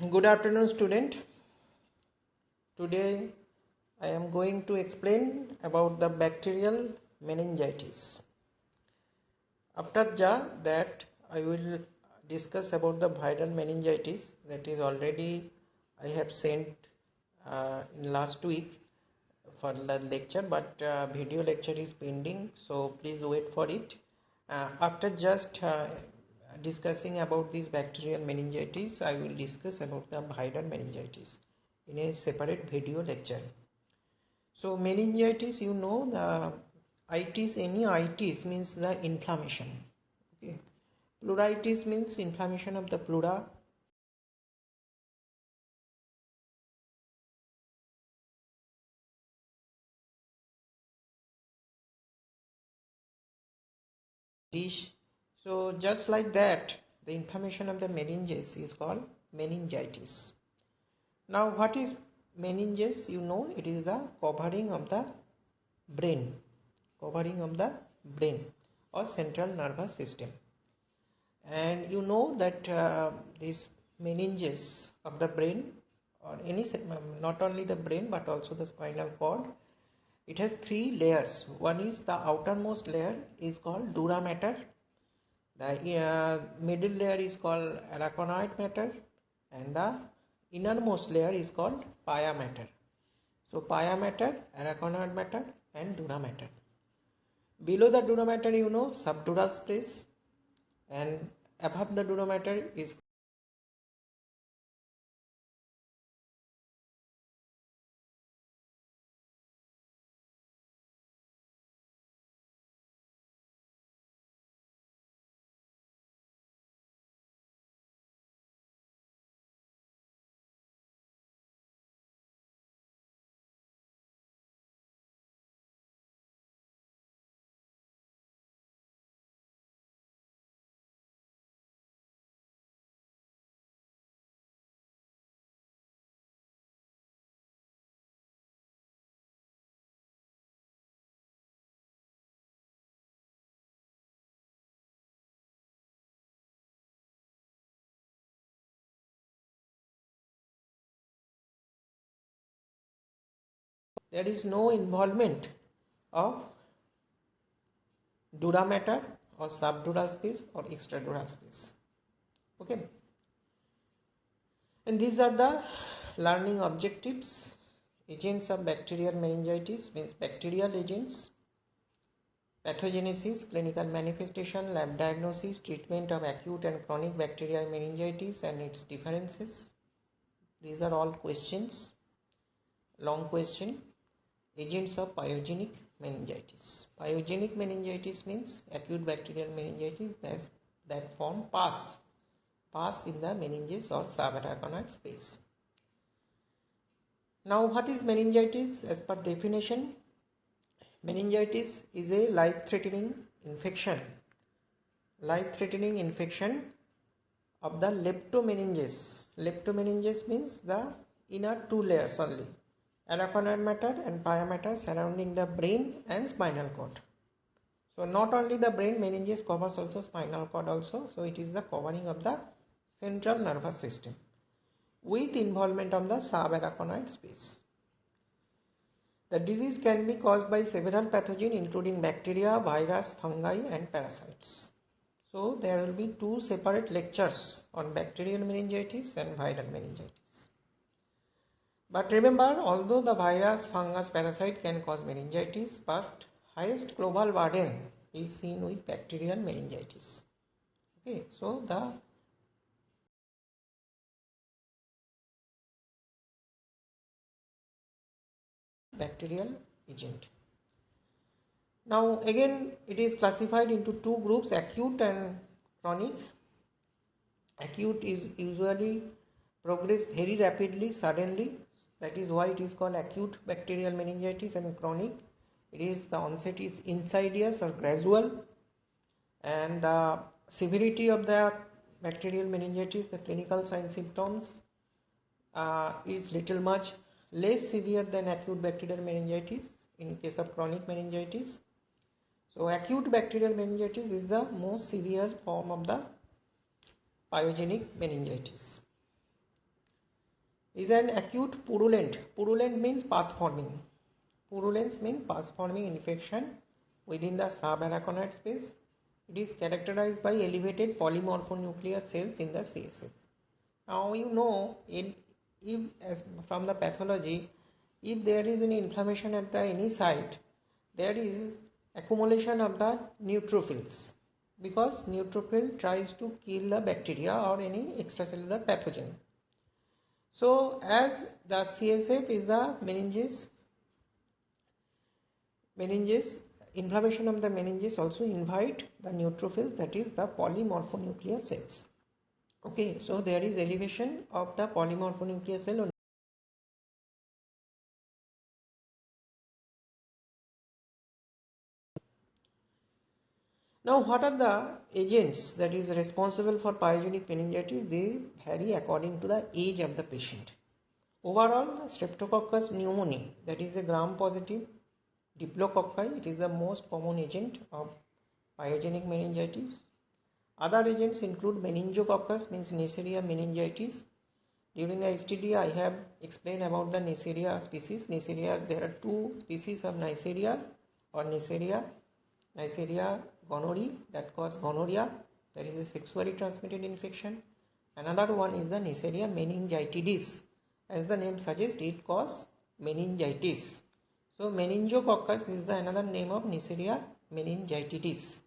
Good afternoon, student. Today I am going to explain about the bacterial meningitis. After that I will discuss about the viral meningitis, that is already I have sent in last week for the lecture, but video lecture is pending, so please wait for it. After discussing about this bacterial meningitis, I will discuss about the viral meningitis in a separate video lecture. So meningitis, you know, the itis, any itis means the inflammation. Okay, pleuritis means inflammation of the pleura. So just like that, the inflammation of the meninges is called meningitis. Now what is meninges? You know, it is the covering of the brain or central nervous system. And you know that this meninges of the brain, or any not only the brain but also the spinal cord, it has three layers. One is the outermost layer is called dura mater. The middle layer is called aragonoid matter, and the innermost layer is called pia mater. So pia mater, aragonoid matter, and dura mater. Below the dura mater, you know, subdural space, and above the dura mater is there is no involvement of dura mater or subdural space or extradural space. Okay, and these are the learning objectives. Agents of bacterial meningitis means bacterial agents, pathogenesis, clinical manifestation, lab diagnosis, treatment of acute and chronic bacterial meningitis and its differences. These are all questions, long question. Agents of pyogenic meningitis. Pyogenic meningitis means acute bacterial meningitis that form pus in the meninges or subaragonoid space. Now what is meningitis? As per definition, meningitis is a life-threatening infection of the leptomeninges. Leptomeninges means the inner two layers only, aragonoid matter and pia matter, surrounding the brain and spinal cord. So not only the brain, meninges covers also spinal cord also. So it is the covering of the central nervous system with involvement of the subaragonoid space. The disease can be caused by several pathogens including bacteria, virus, fungi and parasites. So there will be two separate lectures on bacterial meningitis and viral meningitis. But remember, although the virus, fungus, parasite can cause meningitis, but highest global burden is seen with bacterial meningitis. Okay, so the bacterial agent. Now again, it is classified into two groups, acute and chronic. Acute is usually progress very rapidly, suddenly. That is why it is called acute bacterial meningitis. And chronic, it is the onset is insidious or gradual, and the severity of the bacterial meningitis, the clinical signs symptoms is little much less severe than acute bacterial meningitis in case of chronic meningitis. So acute bacterial meningitis is the most severe form of the pyogenic meningitis. is an acute purulent. Purulent means pus forming. Purulence means pus forming infection within the subarachnoid space. It is characterized by elevated polymorphonuclear cells in the CSF. Now you know, from the pathology, if there is any inflammation at any site, there is accumulation of the neutrophils, because neutrophil tries to kill the bacteria or any extracellular pathogen. So as the CSF is the meninges, inflammation of the meninges also invite the neutrophils, that is the polymorphonuclear cells. Okay, so there is elevation of the polymorphonuclear cell. Now, what are the agents that is responsible for pyogenic meningitis? They vary according to the age of the patient. Overall, Streptococcus pneumoniae, that is a gram-positive diplococci, it is the most common agent of pyogenic meningitis. Other agents include meningococcus, means Neisseria meningitis. During the STD, I have explained about the Neisseria species. Neisseria, there are two species of Neisseria or Neisseria. Neisseria gonorrhoeae, that cause gonorrhea, that is a sexually transmitted infection. Another one is the Neisseria meningitidis. As the name suggests, it causes meningitis. So meningococcus is the another name of Neisseria meningitidis.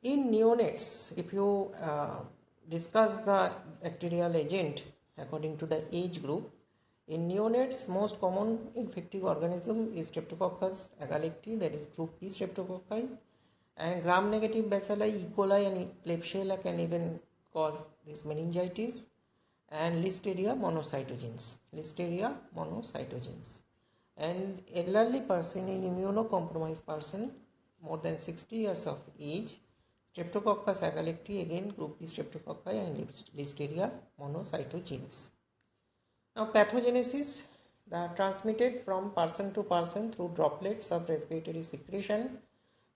In neonates, if you discuss the bacterial agent according to the age group, in neonates, most common infective organism is Streptococcus agalacti, that is group B streptococci, and gram-negative bacilli, E. coli and Klebsiella can even cause this meningitis, and Listeria monocytogenes. Listeria monocytogenes. And elderly person, in immunocompromised person, more than 60 years of age, Streptococcus agalacti, again group B streptococci and Listeria monocytogenes. Now pathogenesis, the transmitted from person to person through droplets of respiratory secretion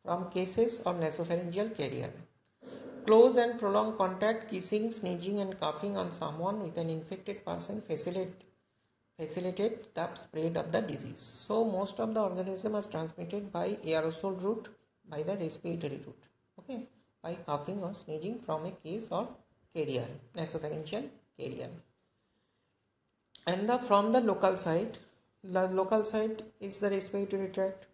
from cases or nasopharyngeal carrier. Close and prolonged contact, kissing, sneezing and coughing on someone with an infected person facilitate the spread of the disease. So most of the organism is transmitted by aerosol route, by the respiratory route, okay, by coughing or sneezing from a case or carrier, nasopharyngeal carrier. And from the local site is the respiratory tract.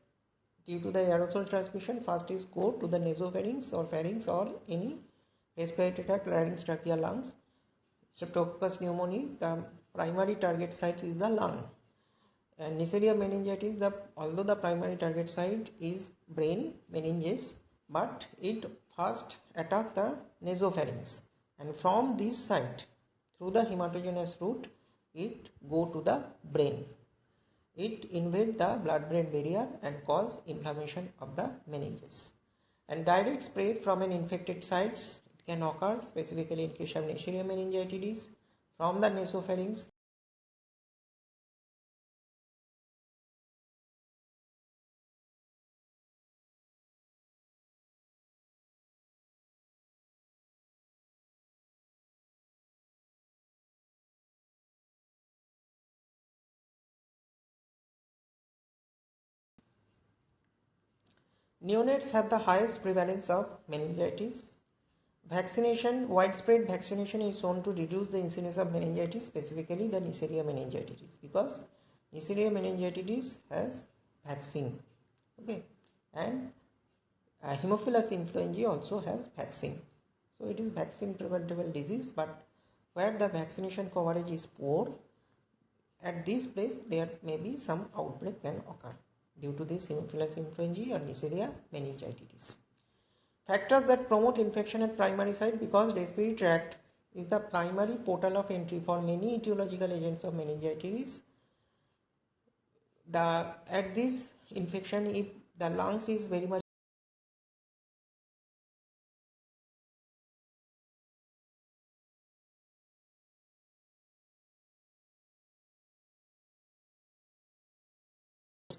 Due to the aerosol transmission, first is go to the nasopharynx or pharynx or any respiratory tract, larynx, trachea, lungs. Streptococcus pneumoniae, the primary target site is the lung. And Neisseria meningitis, although the primary target site is brain, meninges, but it first attack the nasopharynx, and from this site through the hematogenous route it go to the brain. It invade the blood-brain barrier and cause inflammation of the meninges. And direct spread from an infected sites, it can occur specifically in case of Neisseria meningitidis from the nasopharynx Neonates have the highest prevalence of meningitis. Vaccination, widespread vaccination is shown to reduce the incidence of meningitis, specifically the Neisseria meningitidis, because Neisseria meningitidis has vaccine. Okay, and Haemophilus influenzae also has vaccine. So it is vaccine preventable disease, but where the vaccination coverage is poor, at this place there may be some outbreak can occur due to this Haemophilus influenzae or Neisseria meningitidis. Factors that promote infection at primary site, because respiratory tract is the primary portal of entry for many etiological agents of meningitis. At this infection, if the lungs is very much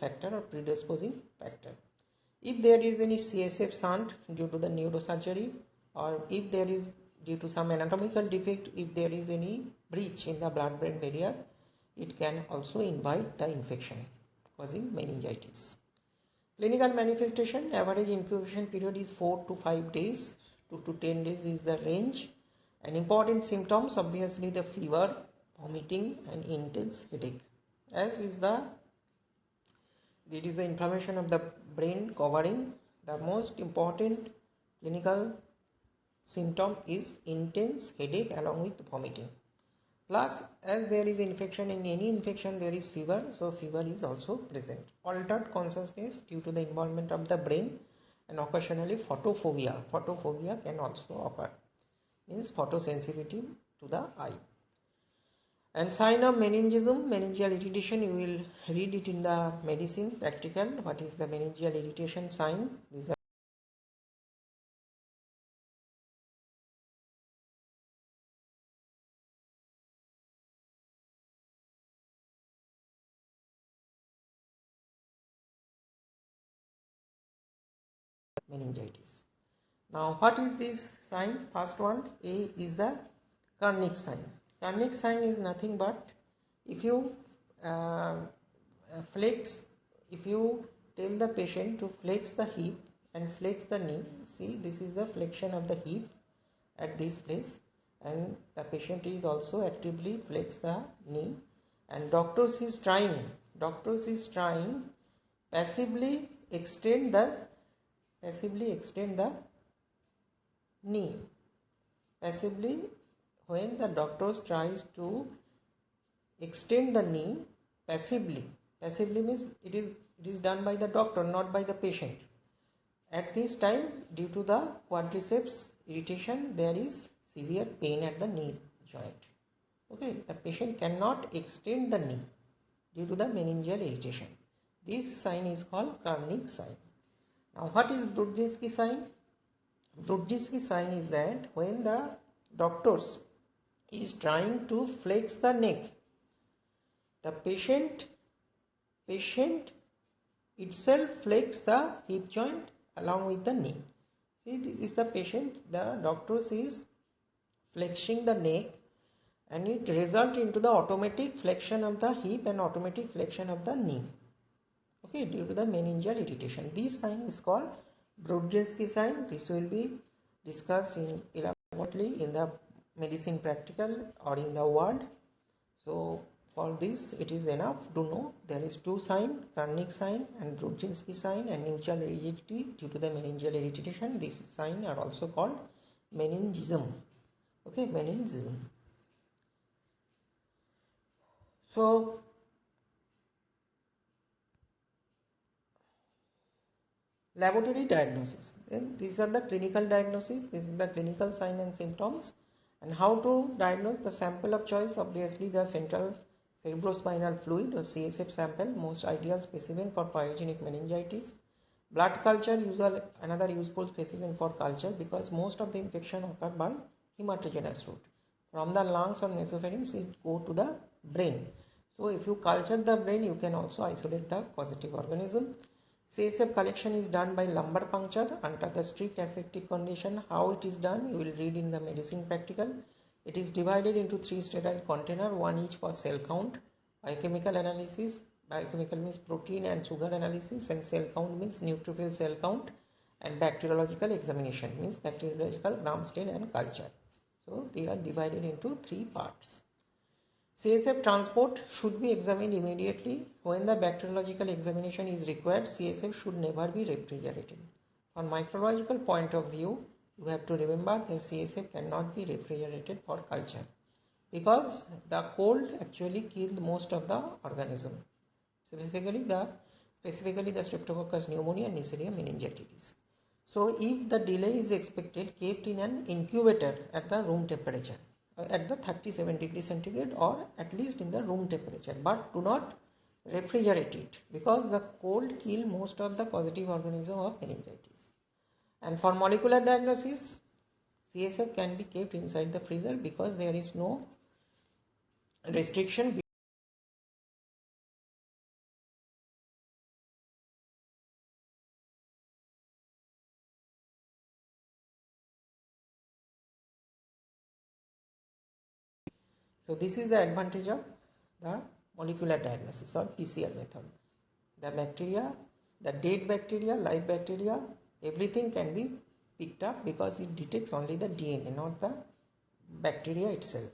factor or predisposing factor. If there is any CSF shunt due to the neurosurgery, or if there is due to some anatomical defect, if there is any breach in the blood-brain barrier, it can also invite the infection causing meningitis. Clinical manifestation, average incubation period is 4 to 5 days, 2 to 10 days is the range. And important symptoms, obviously the fever, vomiting and intense headache. As is it is the inflammation of the brain covering. The most important clinical symptom is intense headache along with vomiting. Plus, as there is infection, in any infection there is fever, so fever is also present. Altered consciousness due to the involvement of the brain, and occasionally photophobia. Photophobia can also occur, means photosensitivity to the eye. And sign of meningism, meningeal irritation, you will read it in the medicine practical. What is the meningeal irritation sign? These are meningitis. Now, what is this sign? First one, A is the Kernig sign. Kernig sign is nothing but if you if you tell the patient to flex the hip and flex the knee, see this is the flexion of the hip at this place, and the patient is also actively flex the knee, and doctors is trying passively extend the knee. Passively, when the doctor tries to extend the knee passively means it is done by the doctor, not by the patient. At this time, due to the quadriceps irritation, there is severe pain at the knee joint. Okay, the patient cannot extend the knee due to the meningeal irritation. This sign is called Kernig sign. Now, what is Brudzinski sign? Brudzinski sign is that when the doctors is trying to flex the neck, the patient itself flex the hip joint along with the knee. See, this is the patient, the doctors is flexing the neck, and it results into the automatic flexion of the hip and automatic flexion of the knee. Okay, due to the meningeal irritation. This sign is called Brudzinski sign. This will be discussed elaborately in the medicine practical or in the ward. So for this it is enough to know there is two signs, Kernig sign and Brudzinski sign, and mutual rigidity due to the meningeal irritation. These signs are also called meningism. Okay, meningism. So laboratory diagnosis. Then these are the clinical diagnosis. This is the clinical sign and symptoms. And how to diagnose? The sample of choice, obviously the central cerebrospinal fluid or CSF sample, most ideal specimen for pyogenic meningitis. Blood culture, another useful specimen for culture, because most of the infection occur by hematogenous route. From the lungs or nasopharynx it go to the brain. So if you culture the brain, you can also isolate the causative organism. CSF collection is done by lumbar puncture under the strict aseptic condition. How it is done, you will read in the medicine practical. It is divided into 3 sterile containers, one each for cell count, biochemical analysis, Biochemical means protein and sugar analysis, and cell count means neutrophil cell count, and bacteriological examination means bacteriological gram stain and culture. So they are divided into 3 parts. CSF transport should be examined immediately. When the bacteriological examination is required, CSF should never be refrigerated. From microbiological point of view, you have to remember that CSF cannot be refrigerated for culture, because the cold actually kills most of the organism. Specifically the Streptococcus pneumoniae and Neisseria meningitidis. So if the delay is expected, kept in an incubator at the room temperature, at the 37 degrees centigrade, or at least in the room temperature, but do not refrigerate it, because the cold kills most of the causative organism of meningitis. And for molecular diagnosis, CSF can be kept inside the freezer because there is no restriction. So this is the advantage of the molecular diagnosis or PCR method. The bacteria, the dead bacteria, live bacteria, everything can be picked up because it detects only the DNA, not the bacteria itself.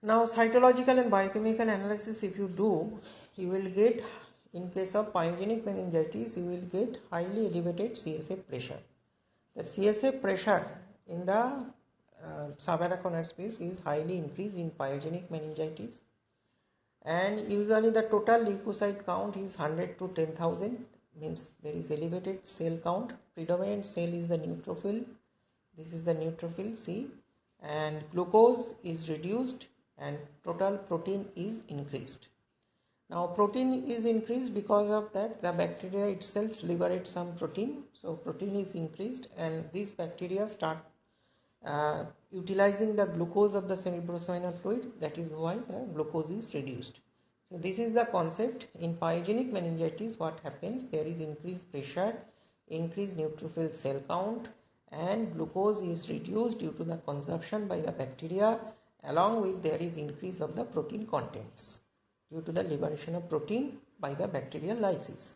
Now cytological and biochemical analysis, if you do, you will get, in case of pyogenic meningitis, you will get highly elevated CSF pressure. The CSF pressure in the subarachnoid space is highly increased in pyogenic meningitis, and usually the total leukocyte count is 100 to 10,000, means there is elevated cell count. Predominant cell is the neutrophil. This is the neutrophil C, and glucose is reduced and total protein is increased. Now protein is increased because of that the bacteria itself liberates some protein, so protein is increased, and these bacteria start utilizing the glucose of the cerebrospinal fluid. That is why the glucose is reduced. So this is the concept. In pyogenic meningitis, what happens? There is increased pressure, increased neutrophil cell count, and glucose is reduced due to the consumption by the bacteria, along with there is increase of the protein contents due to the liberation of protein by the bacterial lysis.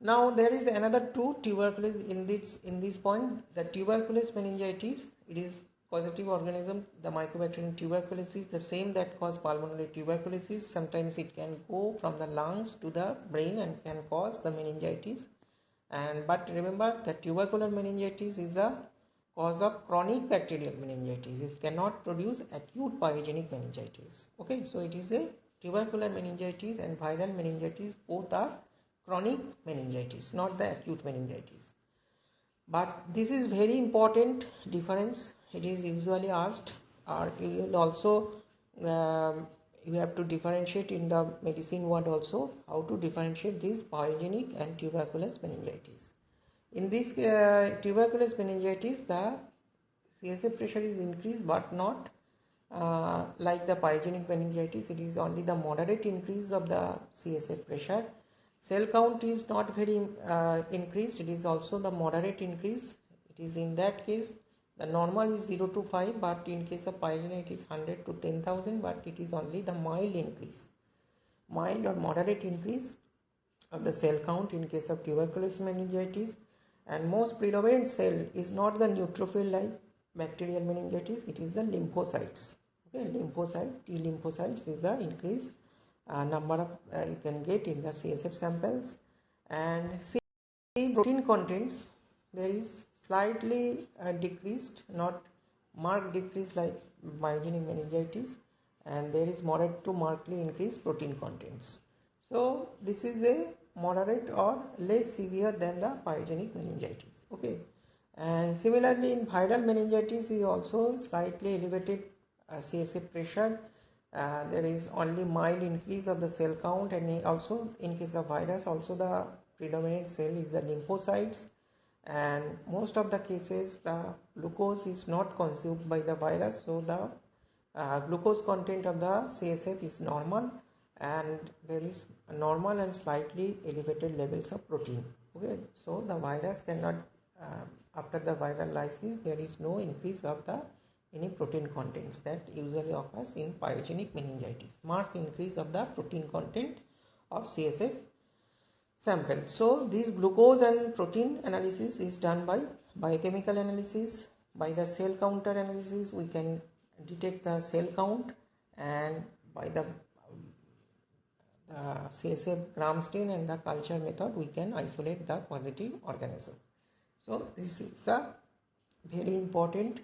Now there is another two tuberculosis in this point. The tuberculous meningitis, it is causative organism, the Mycobacterium tuberculosis, the same that cause pulmonary tuberculosis. Sometimes it can go from the lungs to the brain and can cause the meningitis. But remember that tubercular meningitis is the cause of chronic bacterial meningitis. It cannot produce acute pyogenic meningitis. Okay, so it is a tubercular meningitis and viral meningitis, both are chronic meningitis, not the acute meningitis. But this is very important difference. It is usually asked, or you will also you have to differentiate in the medicine word also, how to differentiate this pyogenic and tuberculous meningitis. In this tuberculous meningitis, the CSF pressure is increased, but not like the pyogenic meningitis. It is only the moderate increase of the CSF pressure. Cell count is not very increased. It is also the moderate increase. It is in that case the normal is 0 to 5, but in case of pyogenic it is 100 to 10,000, but it is only the mild increase, mild or moderate increase of the cell count in case of tuberculous meningitis. And most predominant cell is not the neutrophil like bacterial meningitis, it is the lymphocytes. Okay, lymphocyte, T lymphocytes is the increased number of you can get in the CSF samples. And see protein contents, there is slightly decreased, not marked decrease like myogenic meningitis, and there is moderate to markedly increased protein contents. So this is a moderate or less severe than the pyogenic meningitis. Okay, and similarly in viral meningitis is also slightly elevated CSF pressure. There is only mild increase of the cell count, and also in case of virus also the predominant cell is the lymphocytes, and most of the cases the glucose is not consumed by the virus, so the glucose content of the CSF is normal, and there is normal and slightly elevated levels of protein. Okay, so the virus cannot after the viral lysis there is no increase of the any protein contents that usually occurs in pyogenic meningitis. Marked increase of the protein content of CSF sample. So this glucose and protein analysis is done by biochemical analysis. By the cell counter analysis we can detect the cell count, and by the CSF gram stain and the culture method we can isolate the positive organism. So this is the very important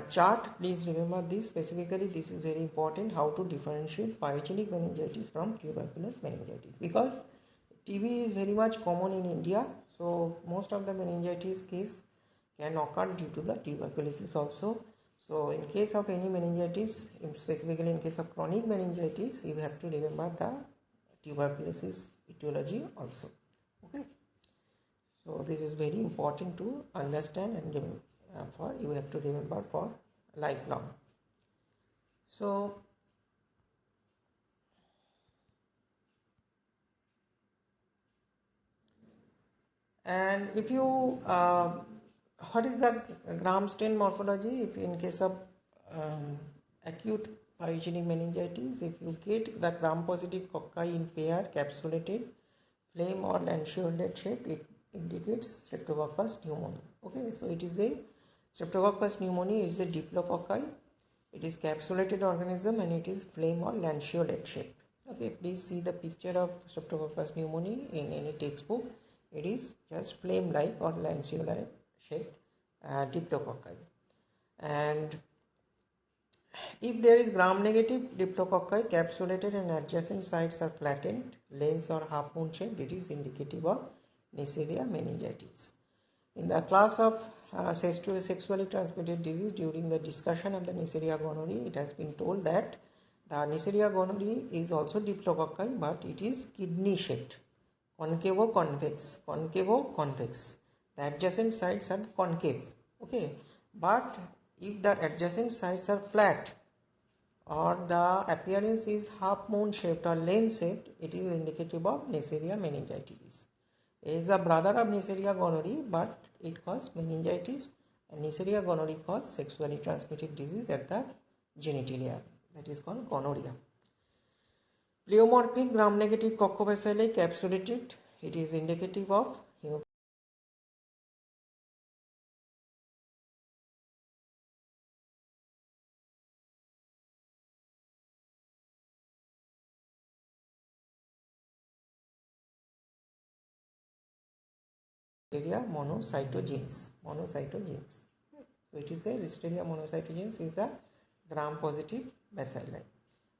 chart. Please remember this. Specifically this is very important, how to differentiate pyogenic meningitis from tuberculous meningitis, because TB is very much common in India. So most of the meningitis case can occur due to the tuberculosis also. So in case of any meningitis, specifically in case of chronic meningitis, you have to remember the tuberculosis etiology also. Okay. So this is very important to understand, and you have to remember for lifelong. So and if you what is the gram stain morphology? If in case of acute pyogenic meningitis, if you get the gram positive cocci in pair, capsulated, flame or lanceolate shape, it indicates Streptococcus pneumoniae. Okay, so it is a Streptococcus pneumoniae is a diplococci. It is capsulated organism and it is flame or lanceolate shape. Okay, please see the picture of Streptococcus pneumoniae in any textbook. It is just flame-like or lanceolate shaped diplococci. And if there is gram-negative diplococci, capsulated and adjacent sites are flattened, lens or half-moon shaped, it is indicative of Neisseria meningitis. In the class of sexually transmitted disease, during the discussion of the Neisseria gonorrhoeae, it has been told that the Neisseria gonorrhoeae is also diplococci, but it is kidney-shaped. Concavo-convex, concavo-convex. The adjacent sides are concave. Okay, but if the adjacent sides are flat or the appearance is half-moon shaped or lens shaped, it is indicative of Neisseria meningitis. It is the brother of Neisseria gonorrhoeae, but it causes meningitis, and Neisseria gonorrhoeae causes sexually transmitted disease at the genitalia, that is called gonorrhea. Pleomorphic gram-negative coccobacilli capsulated, it is indicative of Listeria monocytogenes. So it is a Listeria monocytogenes is a gram-positive bacilli,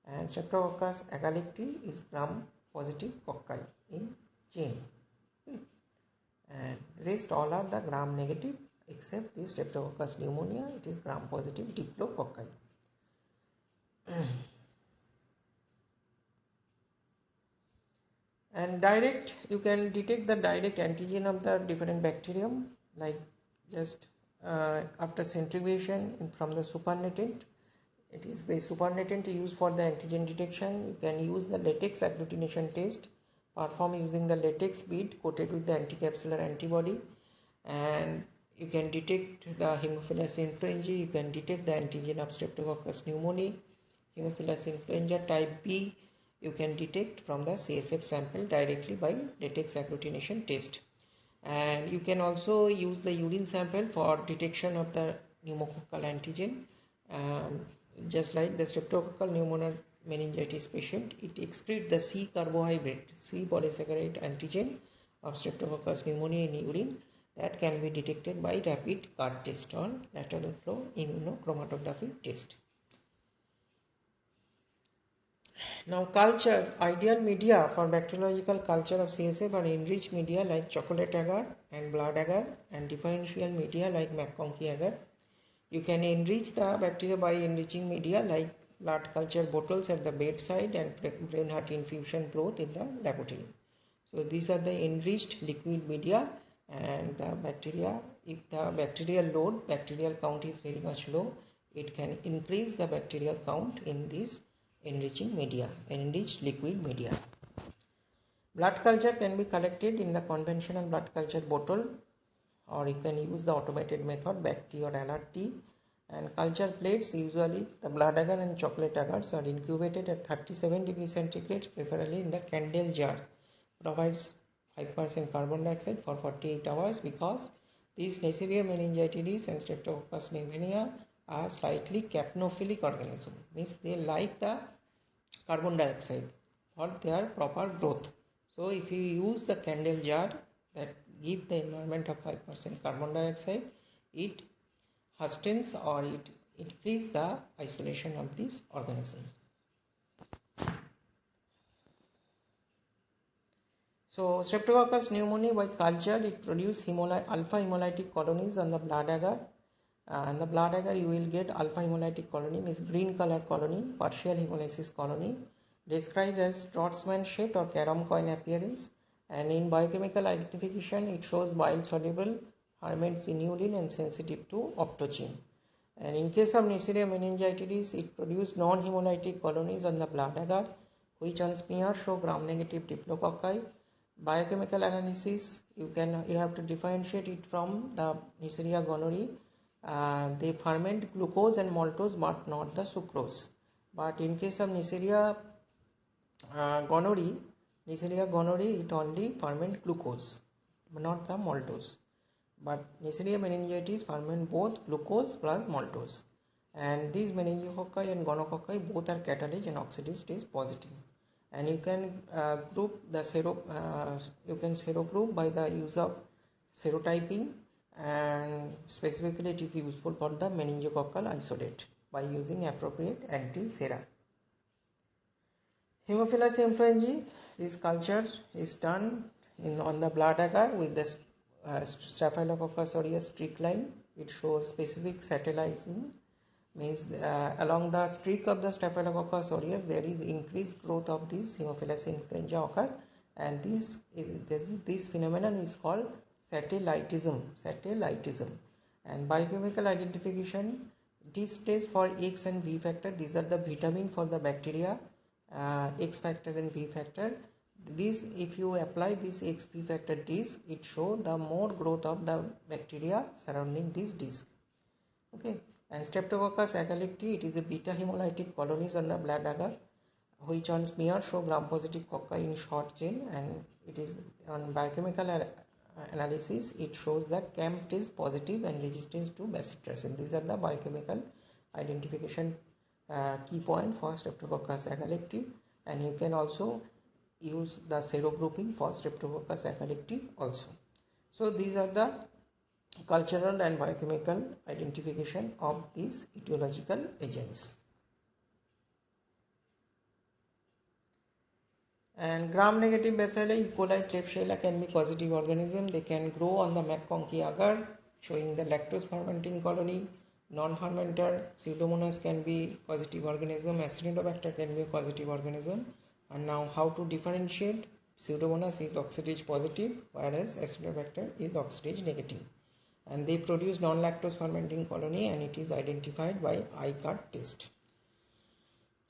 and Streptococcus agalacti is gram-positive cocci in chain. Okay. And rest all are the gram-negative except the Streptococcus pneumoniae, it is gram-positive diplococci. And direct, you can detect the direct antigen of the different bacterium, like just after centrifugation from the supernatant. It is the supernatant used for the antigen detection. You can use the latex agglutination test, perform using the latex bead coated with the anticapsular antibody, and you can detect the Haemophilus influenzae. You can detect the antigen of Streptococcus pneumoniae, Haemophilus influenza type B. You can detect from the CSF sample directly by latex agglutination test. And you can also use the urine sample for detection of the pneumococcal antigen. Just like the streptococcal pneumonia meningitis patient, it excretes the C carbohydrate, C polysaccharide antigen of Streptococcus pneumoniae in urine that can be detected by rapid CART test or lateral flow immunochromatography test. Now culture, ideal media for bacteriological culture of CSF are enriched media like chocolate agar and blood agar, and differential media like McConkey agar. You can enrich the bacteria by enriching media like blood culture bottles at the bedside and brain heart infusion broth in the laboratory. So these are the enriched liquid media, and the bacteria, if the bacterial load, bacterial count is very much low, it can increase the bacterial count in this enriching media, enriched liquid media. Blood culture can be collected in the conventional blood culture bottle, or you can use the automated method BACT or LRT, And culture plates, usually the blood agar and chocolate agars, are incubated at 37 degrees centigrade, preferably in the candle jar. Provides 5% carbon dioxide for 48 hours because these Neisseria meningitidis and Streptococcus pneumoniae are slightly capnophilic organisms. Means they like the carbon dioxide for their proper growth. So if you use the candle jar that give the environment of 5% carbon dioxide, it hastens or it increases the isolation of this organism. So Streptococcus pneumoniae by culture, it produces alpha hemolytic colonies on the blood agar. And the blood agar you will get alpha hemolytic colony, means green color colony, partial hemolysis colony, described as Trotsman shaped or carom coin appearance. And in biochemical identification, it shows bile soluble, ferments inulin and sensitive to optocin. And in case of Neisseria meningitidis, it produces non-hemolytic colonies on the blood agar, which on smear show gram-negative diplococci. Biochemical analysis, you have to differentiate it from the Neisseria gonorrhoeae. They ferment glucose and maltose but not the sucrose. But in case of Neisseria gonorrhoeae, it only ferment glucose, but not the maltose. But Neisseria meningitis ferment both glucose plus maltose. And these meningococci and gonococci both are catalase and oxidase stage positive. And you can group the serogroup by the use of serotyping, and specifically it is useful for the meningococcal isolate by using appropriate anti-sera. Haemophilus influenzae, this culture is done on the blood agar with the Staphylococcus aureus streak line. It shows specific satellism, means along the streak of the Staphylococcus aureus there is increased growth of this Haemophilus influenza occur, and this phenomenon is called satellitism. And biochemical identification, this test for X and V factor, these are the vitamin for the bacteria, X factor and V factor. This, if you apply this XP factor disc, it show the more growth of the bacteria surrounding this disc. Okay. And Streptococcus agalacti, it is a beta hemolytic colonies on the blood agar, which on smear show gram-positive cocci in short chain, and it is on biochemical analysis, it shows that CAMP is positive and resistance to bacitracin. These are the biochemical identification key point for Streptococcus agalacti, and you can also use the serogrouping for Streptococcus agalacti also. So these are the cultural and biochemical identification of these etiological agents. And gram-negative bacilli, E. coli, Klebsiella can be positive organism. They can grow on the McConkey agar, showing the lactose fermenting colony. Non-fermenter Pseudomonas can be positive organism. Acinetobacter can be a positive organism. And now how to differentiate? Pseudomonas is oxidase positive, whereas Acinetobacter is oxidase negative. And they produce non-lactose fermenting colony, and it is identified by ICAR test.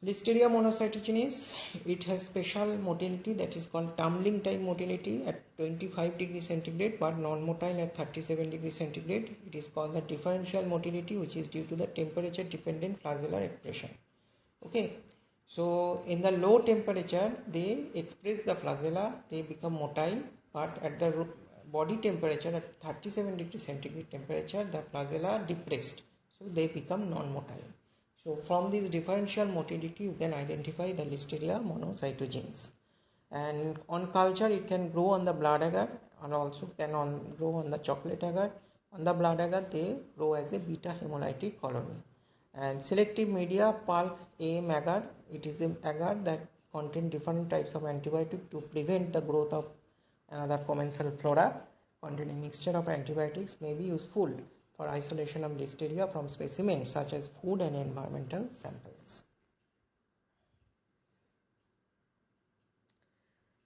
Listeria monocytogenes, it has special motility that is called tumbling type motility at 25 degrees centigrade but non-motile at 37 degrees centigrade. It is called the differential motility, which is due to the temperature dependent flagellar expression. Okay, so in the low temperature they express the flagella, they become motile, but at the body temperature at 37 degrees centigrade temperature the flagella depressed, so they become non-motile. So from this differential motility you can identify the Listeria monocytogenes. And on culture it can grow on the blood agar and also can grow on the chocolate agar. On the blood agar they grow as a beta hemolytic colony. And selective media, pulp AM agar, it is an agar that contain different types of antibiotic to prevent the growth of another commensal flora containing mixture of antibiotics may be useful for isolation of Listeria from specimens such as food and environmental samples.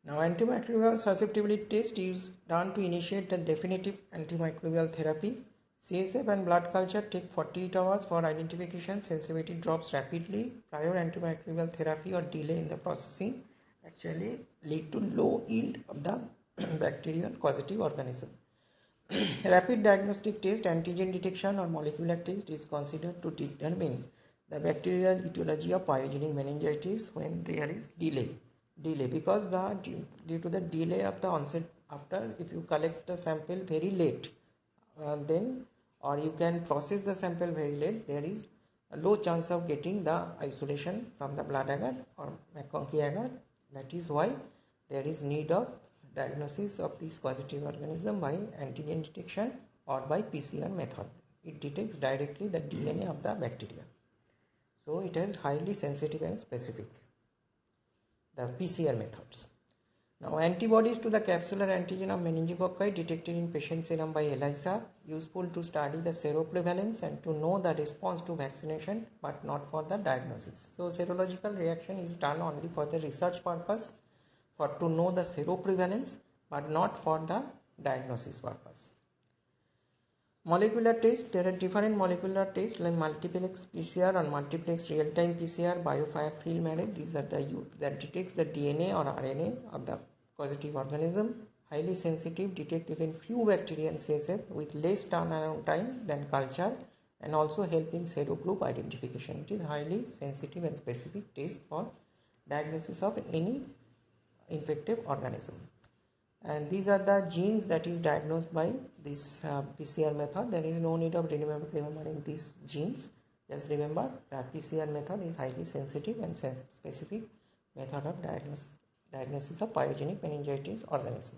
Now antimicrobial susceptibility test is done to initiate the definitive antimicrobial therapy. CSF and blood culture take 48 hours for identification. Sensitivity drops rapidly. Prior antimicrobial therapy or delay in the processing actually lead to low yield of the bacterial causative organism. Rapid diagnostic test, antigen detection or molecular test is considered to determine the bacterial etiology of pyogenic meningitis when there is delay because due to the delay of the onset, after if you collect the sample very late, then or you can process the sample very late, there is a low chance of getting the isolation from the blood agar or McConkey agar. That is why there is need of diagnosis of this causative organism by antigen detection or by PCR method. It detects directly the DNA of the bacteria. So it is highly sensitive and specific, the PCR methods. Now, antibodies to the capsular antigen of meningococci detected in patient serum by ELISA, useful to study the seroprevalence and to know the response to vaccination, but not for the diagnosis. So, serological reaction is done only for the research purpose, for to know the seroprevalence, but not for the diagnosis purpose. Molecular test, there are different molecular tests like multiplex PCR or multiplex real-time PCR, biofire film array. These are the that detects the DNA or RNA of the causative organism. Highly sensitive, detect even few bacteria and CSF with less turnaround time than culture, and also help in serogroup identification. It is highly sensitive and specific test for diagnosis of any infective organism. And these are the genes that is diagnosed by this PCR method. There is no need of remembering these genes. Just remember that PCR method is highly sensitive and specific method of diagnosis of pyogenic meningitis organism.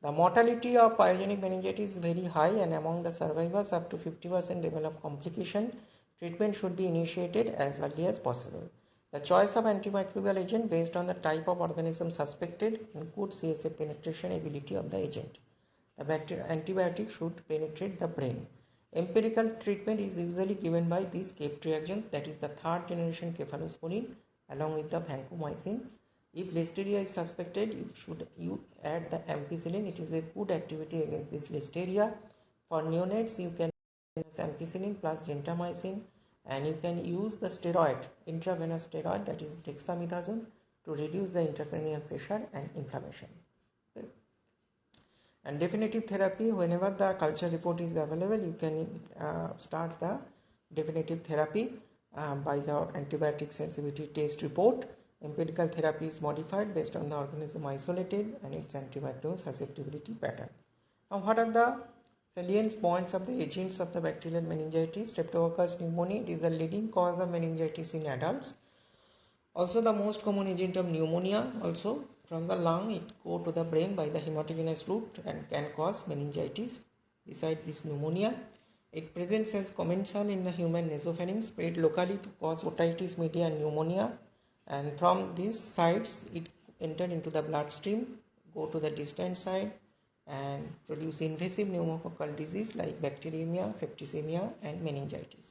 The mortality of pyogenic meningitis is very high, and among the survivors up to 50% develop complication. Treatment should be initiated as early as possible. The choice of antimicrobial agent based on the type of organism suspected includes CSF penetration ability of the agent. The antibiotic should penetrate the brain. Empirical treatment is usually given by this KEP reagent, that is the third generation cephalosporin along with the vancomycin. If listeria is suspected, you add the ampicillin. It is a good activity against this listeria. For neonates, you can use ampicillin plus gentamicin, and you can use the steroid, intravenous steroid, that is dexamethasone, to reduce the intracranial pressure and inflammation. Okay. And definitive therapy, whenever the culture report is available, you can start the definitive therapy by the antibiotic sensitivity test report. Empirical therapy is modified based on the organism isolated and its antimicrobial susceptibility pattern. Now, what are the salient points of the agents of the bacterial meningitis? Streptococcus pneumoniae is the leading cause of meningitis in adults. Also, the most common agent of pneumonia. Also, from the lung, it go to the brain by the hematogenous route and can cause meningitis. Besides this pneumonia, it presents as commensal in the human nasopharynx, spread locally to cause otitis media and pneumonia. And from these sites, it enter into the bloodstream, go to the distant side, and produce invasive pneumococcal disease like bacteremia, septicemia, and meningitis.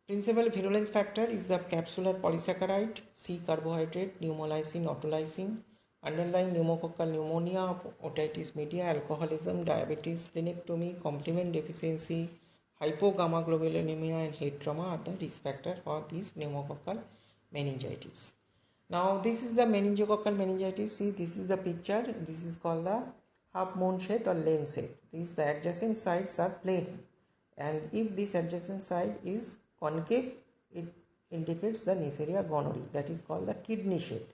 Principal virulence factor is the capsular polysaccharide, C carbohydrate, pneumolysine, autolysine. Underlying pneumococcal pneumonia of otitis media, alcoholism, diabetes, splenectomy, complement deficiency, hypogammaglobulinemia, and head trauma are the risk factor for this pneumococcal meningitis. Now, this is the meningococcal meningitis. See, this is the picture. This is called the half moon shape or lens shape. These the adjacent sides are plane, and if this adjacent side is concave, it indicates the Neisseria gonorrhoeae, that is called the kidney shape.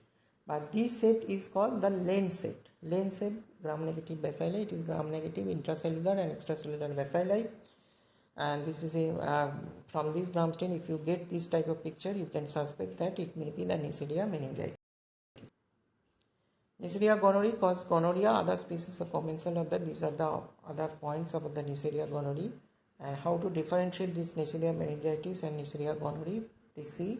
But this shape is called the lens shape. Lens shape, gram-negative bacilli. It is gram-negative intracellular and extracellular bacilli. And this is a from this gram stain, if you get this type of picture, you can suspect that it may be the Neisseria meningitis. Neisseria gonorrhoeae cause gonorrhea. Other species of commensal of that. These are the other points about the Neisseria gonorrhoeae. And how to differentiate this Neisseria meningitis and Neisseria gonorrhoeae? They see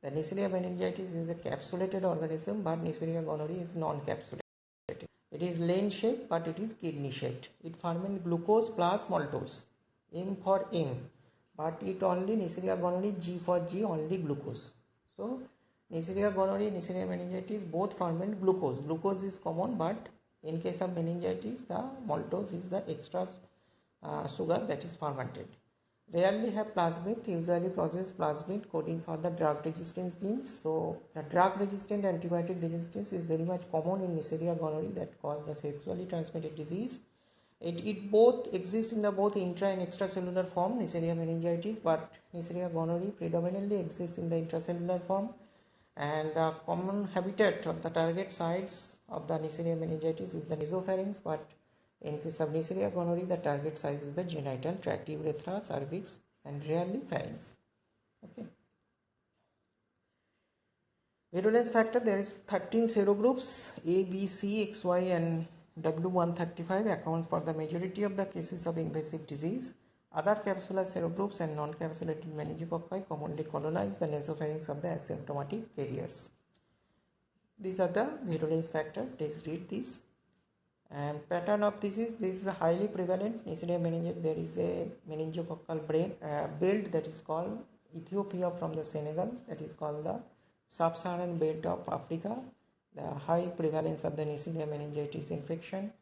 the Neisseria meningitis is a capsulated organism, but Neisseria gonorrhoeae is non-capsulated. It is lens shaped, but it is kidney shaped. It ferments glucose plus maltose. M for M, but it only Neisseria gonorrhoeae, G for G, only glucose. So Neisseria gonorrhoeae, Neisseria meningitis both ferment glucose. Glucose is common, but in case of meningitis, the maltose is the extra sugar that is fermented. rarely have plasmid, usually process plasmid coding for the drug resistance genes. So the drug resistant antibiotic resistance is very much common in Neisseria gonorrhoeae that cause the sexually transmitted disease. It both exists in the both intra and extracellular form, Neisseria meningitis, but Neisseria gonorrhoeae predominantly exists in the intracellular form, and the common habitat of the target sites of the Neisseria meningitis is the nasopharynx, but in case of Neisseria gonorrhoeae, the target site is the genital tract, urethra, cervix, and rarely pharynx. Okay. Virulence factor, there is 13 serogroups A, B, C, XY, and W135 accounts for the majority of the cases of invasive disease. Other capsular serogroups and non-capsulated meningococci commonly colonize the nasopharynx of the asymptomatic carriers. These are the virulence factor. Please read this. And pattern of disease, this is a highly prevalent Neisseria meningitis. There is a meningococcal brain build that is called Ethiopia from the Senegal, that is called the sub-Saharan belt of Africa. The high prevalence of the Neisseria meningitis infection,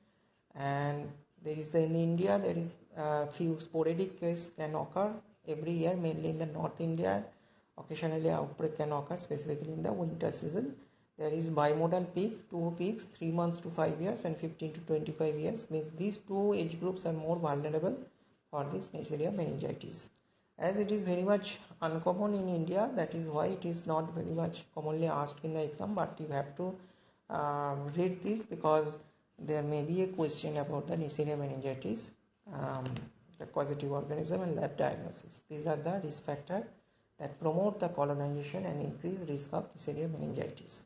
and there is in India there is a few sporadic cases can occur every year, mainly in the North India. Occasionally outbreak can occur specifically in the winter season. There is bimodal peak, 2 peaks, 3 months to 5 years and 15 to 25 years. Means these two age groups are more vulnerable for this Neisseria meningitis. As it is very much uncommon in India, that is why it is not very much commonly asked in the exam, but you have to read this because there may be a question about the Neisseria meningitis, the causative organism and lab diagnosis. These are the risk factors that promote the colonization and increase risk of Neisseria meningitis.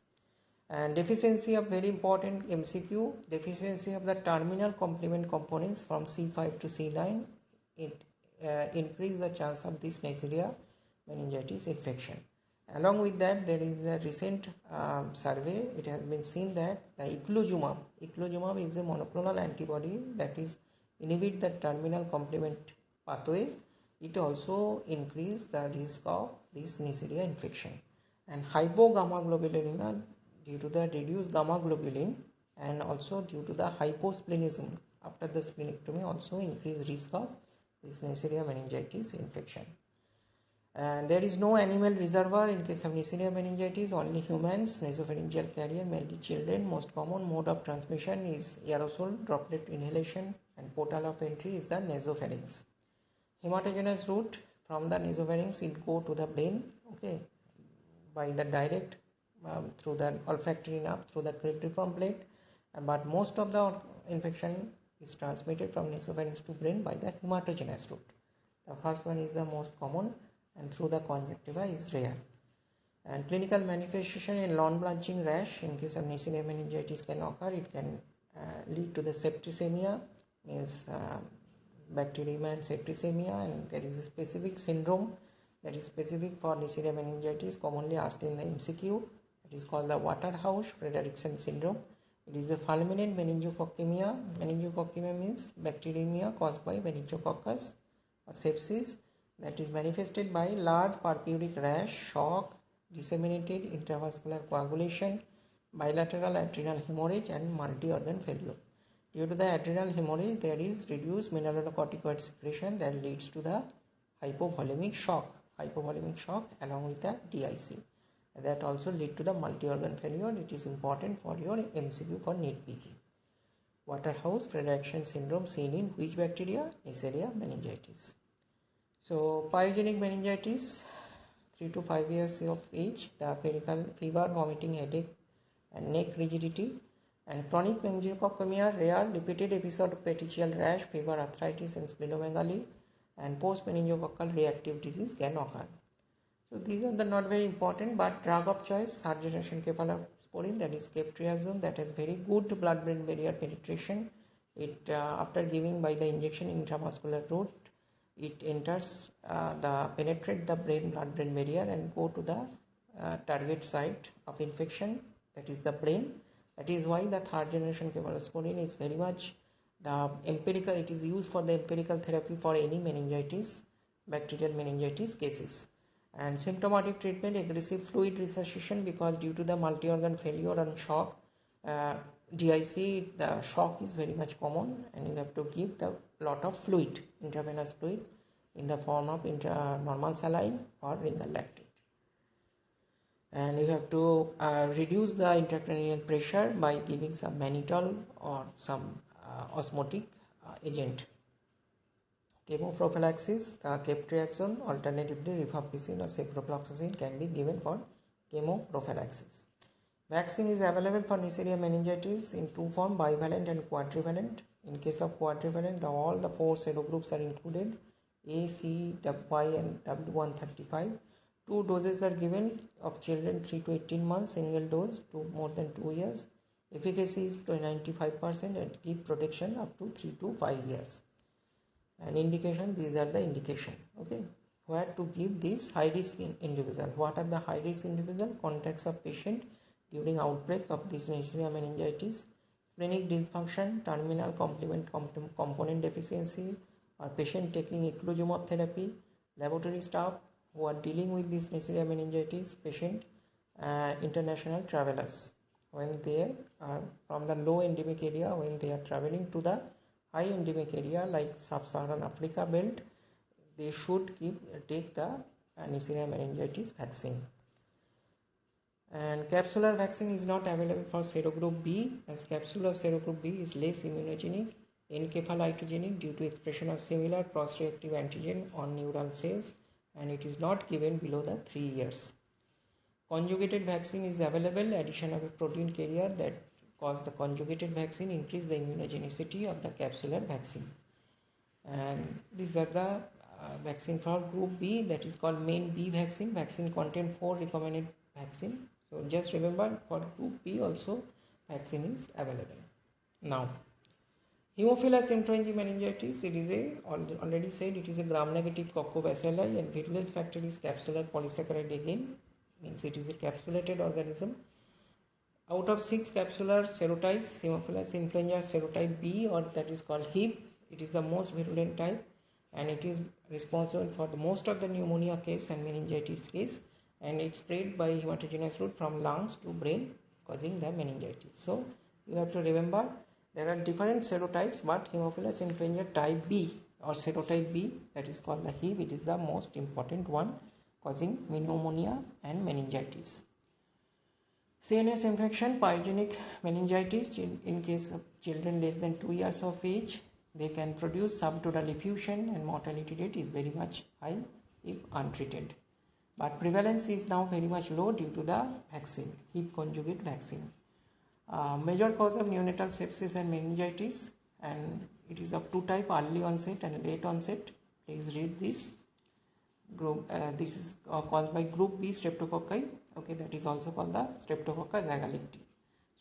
And deficiency of very important MCQ, deficiency of the terminal complement components from C5 to C9, it increase the chance of this Neisseria meningitis infection. Along with that, there is a recent survey. It has been seen that the eculizumab is a monoclonal antibody that is inhibit the terminal complement pathway. It also increase the risk of this Neisseria infection. And hypogammaglobulinemia, due to the reduced gamma globulin and also due to the hyposplenism after the splenectomy, also increased risk of this Neisseria meningitis infection. And there is no animal reservoir in case of Neisseria meningitis, only humans, nasopharyngeal carrier, mainly children. Most common mode of transmission is aerosol droplet inhalation, and portal of entry is the nasopharynx. Hematogenous route from the nasopharynx, it go to the brain, okay, by the direct through the olfactory nerve, through the cribriform plate, but most of the infection is transmitted from nasopharynx to brain by the hematogenous route. The first one is the most common, and through the conjunctiva is rare. And clinical manifestation in non-blanching rash in case of Neisseria meningitis can occur. It can lead to the septicemia, means bacteremia and septicemia, and there is a specific syndrome that is specific for Neisseria meningitis, commonly asked in the MCQ. It is called the Waterhouse-Friderichsen syndrome. It is a fulminant meningococcemia. Meningococcemia means bacteremia caused by meningococcus or sepsis that is manifested by large purpuric rash, shock, disseminated intravascular coagulation, bilateral adrenal hemorrhage, and multi-organ failure. Due to the adrenal hemorrhage, there is reduced mineralocorticoid secretion that leads to the hypovolemic shock along with the DIC. That also lead to the multi-organ failure. It is important for your MCQ for NEET PG. Waterhouse-Friderichsen syndrome seen in which bacteria? Neisseria meningitis. So pyogenic meningitis, 3 to 5 years of age, the clinical fever, vomiting, headache, and neck rigidity. And chronic meningococcemia, rare repeated episode of petechial rash, fever, arthritis, and splenomegaly, and post-meningococcal reactive disease can occur. So these are the not very important, but drug of choice, third generation cephalosporin, that is ceftriaxone, that has very good blood-brain barrier penetration. It after giving by the injection in intramuscular route, it enters penetrate the blood-brain barrier and go to the target site of infection, that is the brain. That is why the third generation cephalosporin is very much the empirical. It is used for the empirical therapy for any meningitis, bacterial meningitis cases. And symptomatic treatment, aggressive fluid resuscitation, because due to the multi-organ failure and shock, DIC, the shock is very much common, and you have to give the lot of fluid, intravenous fluid, in the form of normal saline or ringer lactate. And you have to reduce the intracranial pressure by giving some mannitol or some osmotic agent. Chemoprophylaxis, the ceftriaxone, alternatively rifampicin or ciprofloxacin can be given for chemoprophylaxis. Vaccine is available for Neisseria meningitis in two forms, bivalent and quadrivalent. In case of quadrivalent, all the four serogroups are included, A, C, Y and W135. Two doses are given of children 3 to 18 months, single dose to more than 2 years. Efficacy is to 95% and give protection up to 3 to 5 years. And indication, these are the indication. Okay, where to give this high risk individual. What are the high risk individual? Contacts of patient during outbreak of this Neisseria meningitis, splenic dysfunction, terminal complement component deficiency, or patient taking eculizumab therapy, laboratory staff who are dealing with this Neisseria meningitis patient, international travelers when they are from the low endemic area, when they are traveling to the high endemic area like sub-Saharan Africa belt, they should take the Neisseria meningitis vaccine. And capsular vaccine is not available for serogroup B, as capsular serogroup B is less immunogenic, encephalitogen due to expression of similar cross-reactive antigen on neural cells, and it is not given below the 3 years. Conjugated vaccine is available. Addition of a protein carrier that cause the conjugated vaccine increase the immunogenicity of the capsular vaccine. And these are the vaccine for group B, that is called main B vaccine. Vaccine contain 4 recommended vaccine. So just remember, for group B also vaccine is available. Now, Haemophilus influenzae meningitis, it is already said, it is a gram-negative coccobacilli, and virulence factor is capsular polysaccharide again, means it is a capsulated organism. Out of 6 capsular serotypes, Haemophilus influenzae serotype B, or that is called HIB, it is the most virulent type, and it is responsible for the most of the pneumonia case and meningitis case, and it spread by hematogenous route from lungs to brain, causing the meningitis. So you have to remember there are different serotypes, but Haemophilus influenzae type B or serotype B, that is called the HIB, it is the most important one, causing pneumonia and meningitis. CNS infection, pyogenic meningitis, in case of children less than 2 years of age, they can produce subdural effusion, and mortality rate is very much high if untreated. But prevalence is now very much low due to the vaccine, HIB conjugate vaccine. Major cause of neonatal sepsis and meningitis, and it is of 2 types, early onset and late onset. Please read this. This is caused by group B streptococci. Okay, that is also called the Streptococcus agalacti.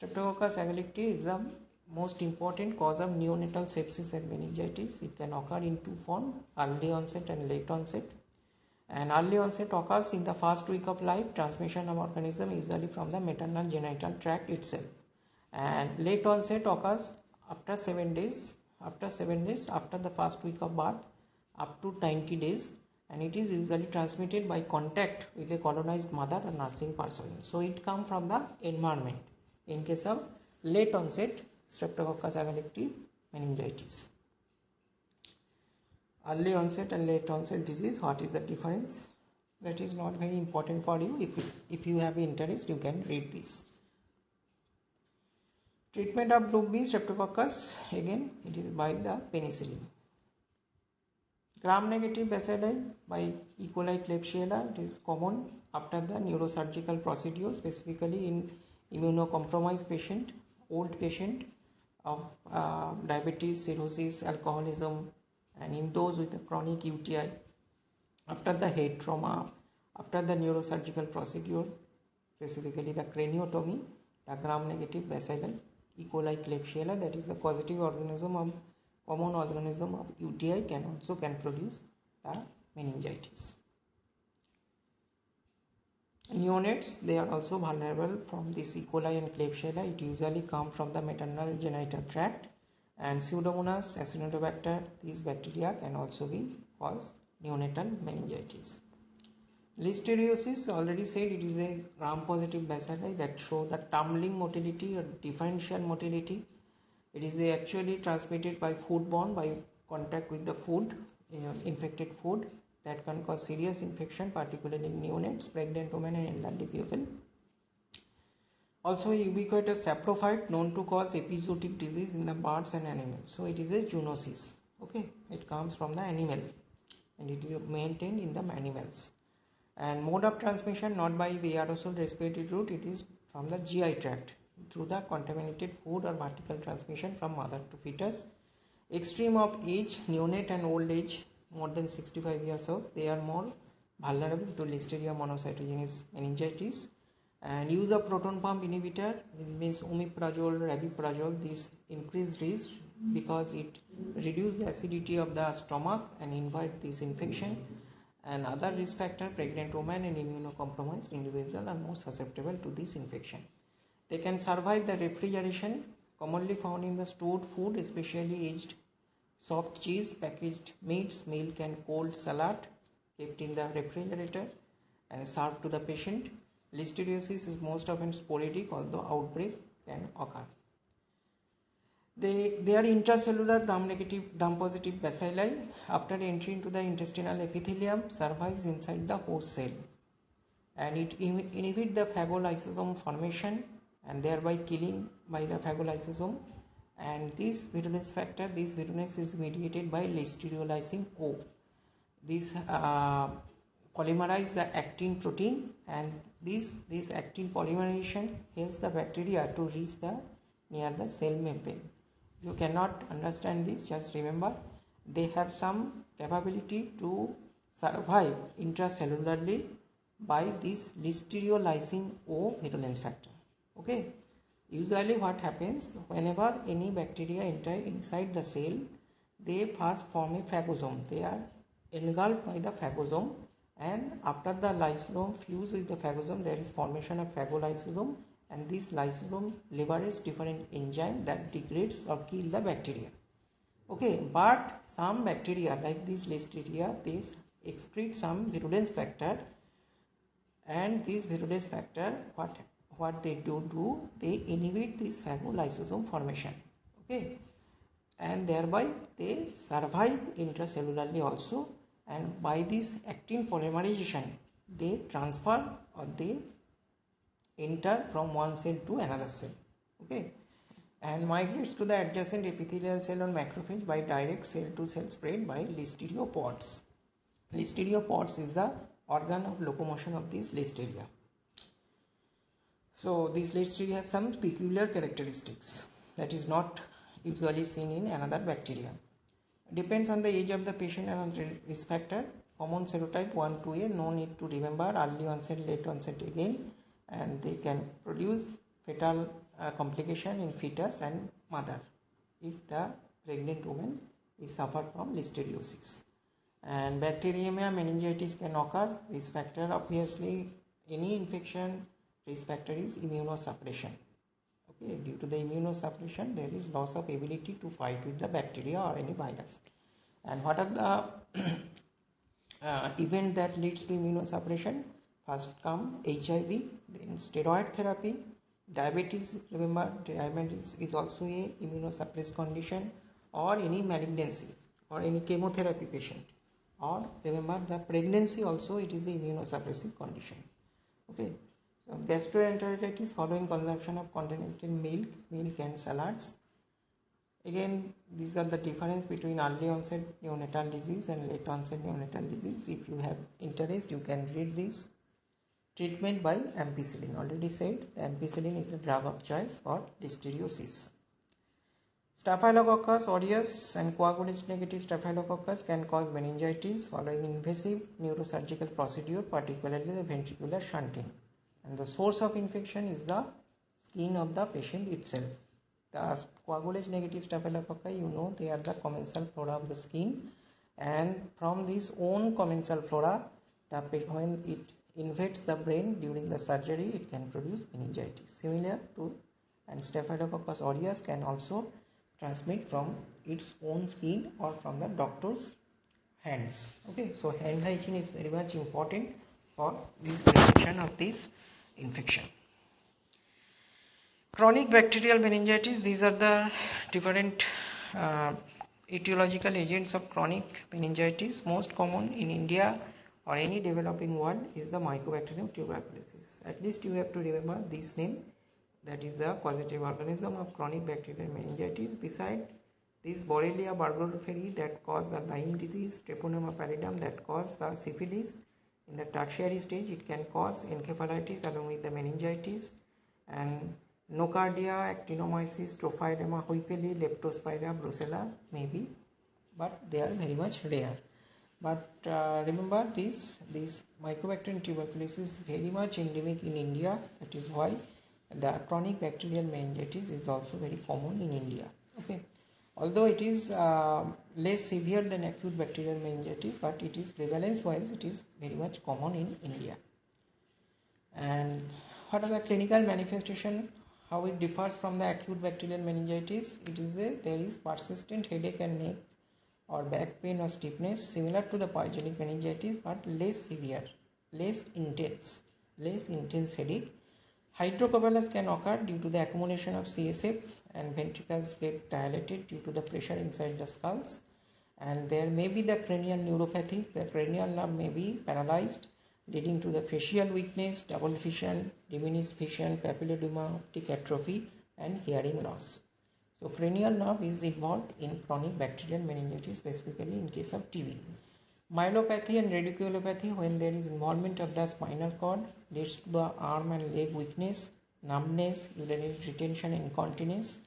Streptococcus agalacti is the most important cause of neonatal sepsis and meningitis. It can occur in 2 forms, early onset and late onset. And early onset occurs in the first week of life, transmission of organism usually from the maternal genital tract itself. And late onset occurs after 7 days, after the first week of birth, up to 90 days, and it is usually transmitted by contact with a colonized mother or nursing person. So it comes from the environment in case of late onset Streptococcus agalacti meningitis. Early onset and late onset disease, what is the difference? That is not very important for you. If you have interest, you can read this. Treatment of group B Streptococcus, again it is by the penicillin. Gram-negative bacilli by E. coli Klebsiella, it is common after the neurosurgical procedure, specifically in immunocompromised patient, old patient of diabetes, cirrhosis, alcoholism, and in those with a chronic UTI, after the head trauma, after the neurosurgical procedure, specifically the craniotomy, the gram-negative bacilli E. coli Klebsiella, that is the causative organism of common organism of UTI, can produce the meningitis. Neonates, they are also vulnerable from this E. coli and Klebsiella. It usually comes from the maternal genital tract, and Pseudomonas acinetobacter, these bacteria can also be cause neonatal meningitis. Listeriosis, already said, it is a gram-positive bacilli that show the tumbling motility or differential motility. It is actually transmitted by foodborne, by contact with the food infected food that can cause serious infection, particularly in neonates, pregnant women and elderly people. Also, ubiquitous saprophyte known to cause epizootic disease in the birds and animals. So it is a zoonosis. Okay, it comes from the animal and it is maintained in the animals. And mode of transmission not by the aerosol respiratory route, it is from the GI tract through the contaminated food or vertical transmission from mother to fetus. Extreme of age, neonate and old age, more than 65 years old, they are more vulnerable to Listeria monocytogenes meningitis. And use of proton pump inhibitor, means omeprazole, rabeprazole, this increased risk because it reduces the acidity of the stomach and invite this infection. And other risk factor, pregnant women and immunocompromised individuals are more susceptible to this infection. They can survive the refrigeration commonly found in the stored food, especially aged soft cheese, packaged meats, milk and cold salad kept in the refrigerator and served to the patient. Listeriosis is most often sporadic, although outbreak can occur. They are intracellular gram-positive bacilli. After entry into the intestinal epithelium, survives inside the host cell, and it inhibits the phagolysosome formation and thereby killing by the phagolysosome. And this virulence factor, this virulence is mediated by Listeriolysin O. This polymerize the actin protein, and this actin polymerization helps the bacteria to reach the near the cell membrane. If you cannot understand this, just remember they have some capability to survive intracellularly by this Listeriolysin O virulence factor. Okay, usually what happens, whenever any bacteria enter inside the cell, they first form a phagosome. They are engulfed by the phagosome, and after the lysosome fuse with the phagosome, there is formation of phagolysosome, and this lysosome liberates different enzyme that degrades or kill the bacteria. Okay, but some bacteria like this Listeria, they excrete some virulence factor, and this virulence factor, what they do, they inhibit this phagolysosome formation. Okay, and thereby they survive intracellularly also, and by this actin polymerization they transfer or they enter from one cell to another cell. Okay, and migrates to the adjacent epithelial cell or macrophage by direct cell to cell spread by listeriopods. Listeriopods is the organ of locomotion of this Listeria. So this Listeria has some peculiar characteristics that is not usually seen in another bacteria. Depends on the age of the patient and on risk factor. Common serotype 1 2A, no need to remember, early onset, late onset again, and they can produce fetal complication in fetus and mother if the pregnant woman is suffered from listeriosis. And bacteremia meningitis can occur. Risk factor, obviously any infection, risk factor is immunosuppression. Okay, due to the immunosuppression there is loss of ability to fight with the bacteria or any virus. And what are the event that leads to immunosuppression? First come HIV, then steroid therapy, diabetes. Remember, diabetes is also a immunosuppressed condition, or any malignancy or any chemotherapy patient, or remember the pregnancy also, it is a immunosuppressive condition. Okay, so gastroenteritis following consumption of contaminated milk and salads. Again, these are the difference between early onset neonatal disease and late onset neonatal disease. If you have interest, you can read this. Treatment by ampicillin. Already said, the ampicillin is a drug of choice for listeriosis. Staphylococcus aureus and coagulase negative staphylococcus can cause meningitis following invasive neurosurgical procedure, particularly the ventricular shunting. And the source of infection is the skin of the patient itself. The coagulase negative staphylococci, you know, they are the commensal flora of the skin, and from this own commensal flora, when it invades the brain during the surgery, it can produce meningitis. Similar to, and Staphylococcus aureus can also transmit from its own skin or from the doctor's hands. Okay, so hand hygiene is very much important for this prevention of this infection. Chronic bacterial meningitis, these are the different etiological agents of chronic meningitis most common in India or any developing world is the Mycobacterium tuberculosis. At least you have to remember this name, that is the causative organism of chronic bacterial meningitis. Beside this, Borrelia burgdorferi that cause the Lyme disease, Treponema pallidum that cause the syphilis. In the tertiary stage, it can cause encephalitis along with the meningitis, and nocardia, actinomyces, Strophyedema huipeli, Leptospira, Brucella maybe, but they are very much rare. But remember this Mycobacterium tuberculosis is very much endemic in India. That is why the chronic bacterial meningitis is also very common in India. Okay, although it is less severe than acute bacterial meningitis, but it is prevalence wise it is very much common in India. And what are the clinical manifestation? How it differs from the acute bacterial meningitis? It is there is persistent headache and neck or back pain or stiffness similar to the pyogenic meningitis, but less severe, less intense headache. Hydrocephalus can occur due to the accumulation of CSF, and ventricles get dilated due to the pressure inside the skulls, and there may be the cranial neuropathy. The cranial nerve may be paralyzed, leading to the facial weakness, double vision, diminished vision, papilledema, optic atrophy, and hearing loss. So cranial nerve is involved in chronic bacterial meningitis, specifically in case of TB. Myelopathy and radiculopathy, when there is involvement of the spinal cord, leads to the arm and leg weakness, numbness, urinary retention, incontinence,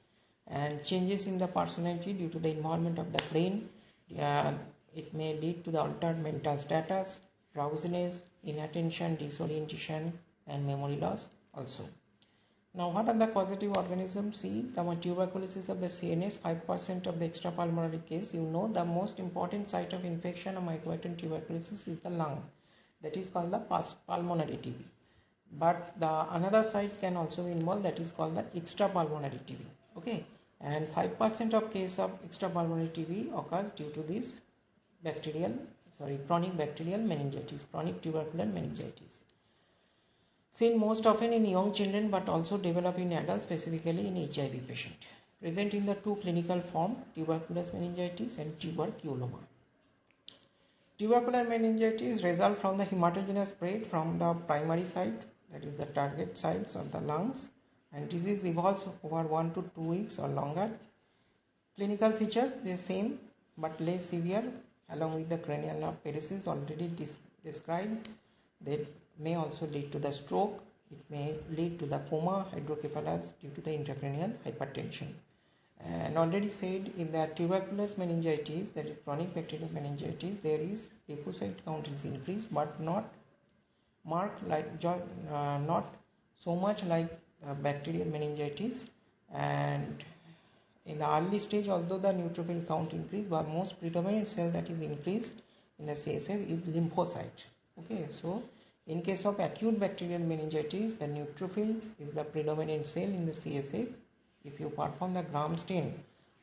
and changes in the personality due to the involvement of the brain. It may lead to the altered mental status, drowsiness, inattention, disorientation, and memory loss also. Now, what are the causative organisms? See, the tuberculosis of the CNS, 5% of the extrapulmonary case. You know, the most important site of infection of Mycobacterium tuberculosis is the lung. That is called the pulmonary TB. But the another sites can also be involved, that is called the extrapulmonary TB. Okay, and 5% of case of extrapulmonary TB occurs due to this chronic bacterial meningitis, chronic tubercular meningitis. Seen most often in young children, but also develop in adults, specifically in HIV patient. Present in the two clinical form, tuberculous meningitis and tuberculoma. Tubercular meningitis result from the hematogenous spread from the primary site, that is the target sites of the lungs, and disease evolves over 1 to 2 weeks or longer. Clinical features the same but less severe, along with the cranial nerve paresis already described. They may also lead to the stroke. It may lead to the coma, hydrocephalus due to the intracranial hypertension. And already said, in the tuberculous meningitis, that is chronic bacterial meningitis, there is leukocyte count is increased, but not marked like not so much like bacterial meningitis. And in the early stage, although the neutrophil count increased, but most predominant cell that is increased in the CSF is lymphocyte. Okay, so in case of acute bacterial meningitis, the neutrophil is the predominant cell in the CSF. If you perform the gram stain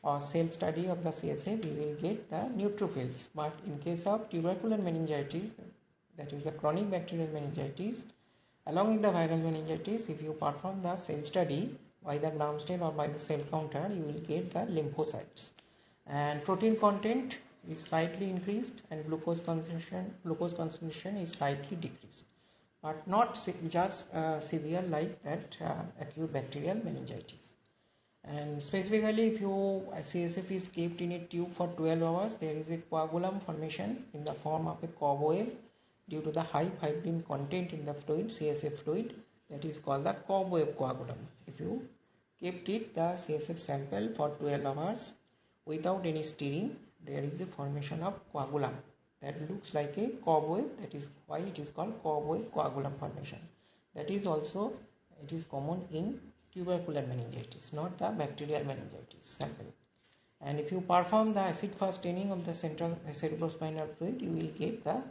or cell study of the CSF, you will get the neutrophils. But in case of tubercular meningitis, that is the chronic bacterial meningitis, along with the viral meningitis, if you perform the cell study by the gram stain or by the cell counter, you will get the lymphocytes. And protein content is slightly increased, and glucose concentration is slightly decreased, but not just severe like that acute bacterial meningitis. And specifically, if your CSF is kept in a tube for 12 hours, there is a coagulum formation in the form of a cobweb due to the high fibrin content in the fluid, CSF fluid, that is called the cobweb coagulum. If you kept it, the CSF sample, for 12 hours without any stirring, there is a formation of coagulum that looks like a cobweb. That is why it is called cobweb coagulum formation. That is also, it is common in tubercular meningitis, not the bacterial meningitis sample. And if you perform the acid-fast staining of the central cerebrospinal fluid, you will get the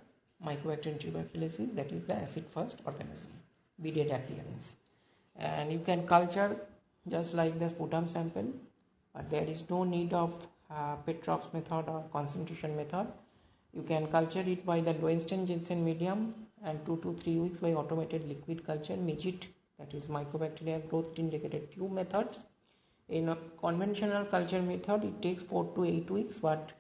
Mycobacterium tuberculosis, that is the acid-fast organism, beaded appearance. And you can culture just like the sputum sample, but there is no need of Petroff's method or concentration method. You can culture it by the Lowenstein-Jensen medium and 2 to 3 weeks by automated liquid culture, MIGIT, that is Mycobacteria growth indicated tube methods. In a conventional culture method, it takes 4 to 8 weeks, but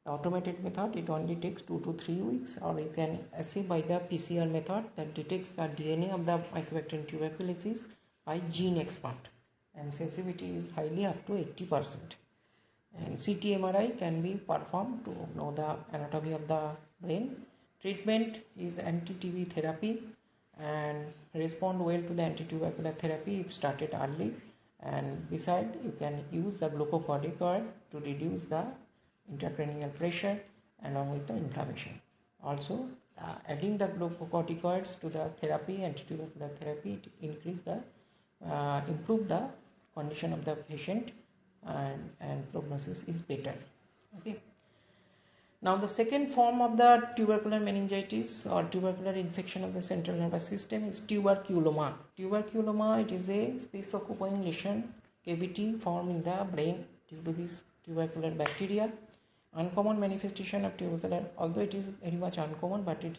the automated method, it only takes 2 to 3 weeks. Or you can assay by the PCR method that detects the DNA of the Mycobacterium tuberculosis by gene expert, and sensitivity is highly up to 80%. And CT MRI can be performed to know the anatomy of the brain. Treatment is anti-TB therapy and respond well to the anti-tubercular therapy if started early. And beside, you can use the glucocorticoid to reduce the intracranial pressure along with the inflammation. Also, adding the glucocorticoids to the therapy, anti-tubercular therapy, it improve the condition of the patient, and prognosis is better. Okay. Now the second form of the tubercular meningitis or tubercular infection of the central nervous system is tuberculoma. Tuberculoma, it is a space occupying lesion cavity formed in the brain due to this tubercular bacteria. Uncommon manifestation of tubercular, although it is very much uncommon, but it